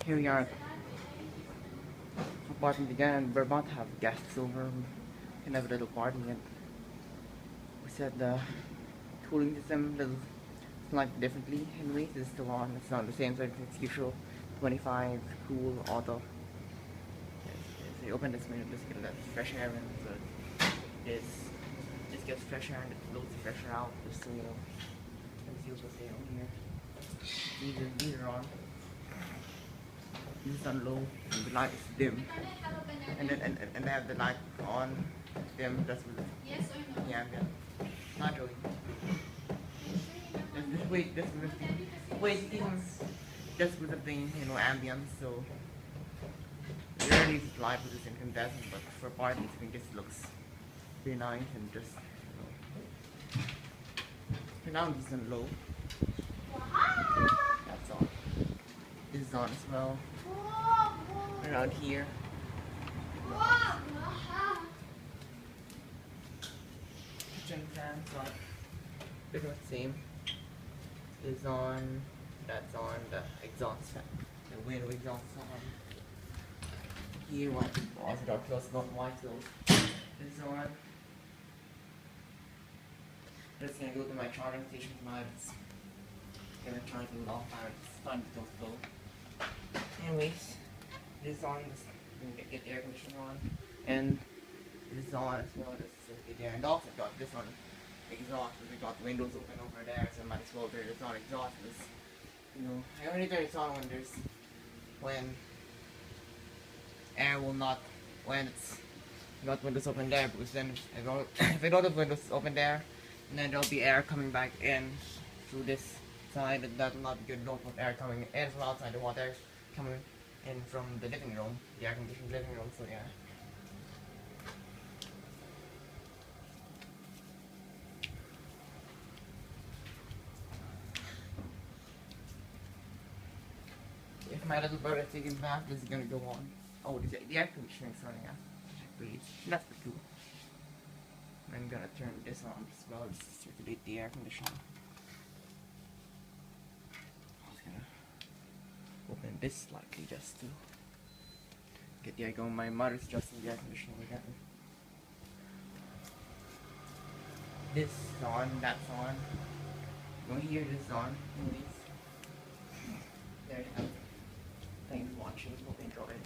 Here we are. Apartment again, and we're about to have guests over. We can have a little party, and we set the cooling system little slightly differently. Anyways, it's still on. It's not the same side as usual. 25 cool auto. So you open this window, just get that fresh air in. So it just gets fresh air and it blows the fresh air out. Just so you know. Let me see what's going on here. These are on. This is on low, and the light is dim, and then and they have the light on, dim, just with the yeah, not really. Wait, even just with the thing, you know, ambience. So rarely use light with this incandescent, but for parties, I think this looks pretty nice and just you know. For now, this is on low. That's on. This is on as well. Around here. Kitchen fans on. Pretty much the same. Is on. That's on the exhaust fan. The window exhaust on. Here, one. Also, got close, not white close. Is on. Just gonna go to my charging station tonight. It's gonna charge a long time. It's time to go slow. Anyways, this is on. This, get the air conditioner on, and this is on as well. This is the air, and also got this on exhaust. We got the windows open over there, so I might as well turn this on exhaust. This, you know, I only turn this on when air will not when it's got windows open there, because then if I don't have windows open there, then there'll be air coming back in through this side, and that will not be good. Don't want air coming in from outside. The water coming in from the living room, the air conditioned living room. So yeah. If my little bird is taking a bath, this is gonna go on. Oh, the air conditioning is running out. Please, that's the cool. I'm gonna turn this on as well to circulate the air conditioning. I'm just gonna open this slightly just to get the air going. My mother's adjusting the air conditioning again. This is on, that's on. You don't hear this on. Anyways, there you have it. Thanks for watching. Hope you enjoyed.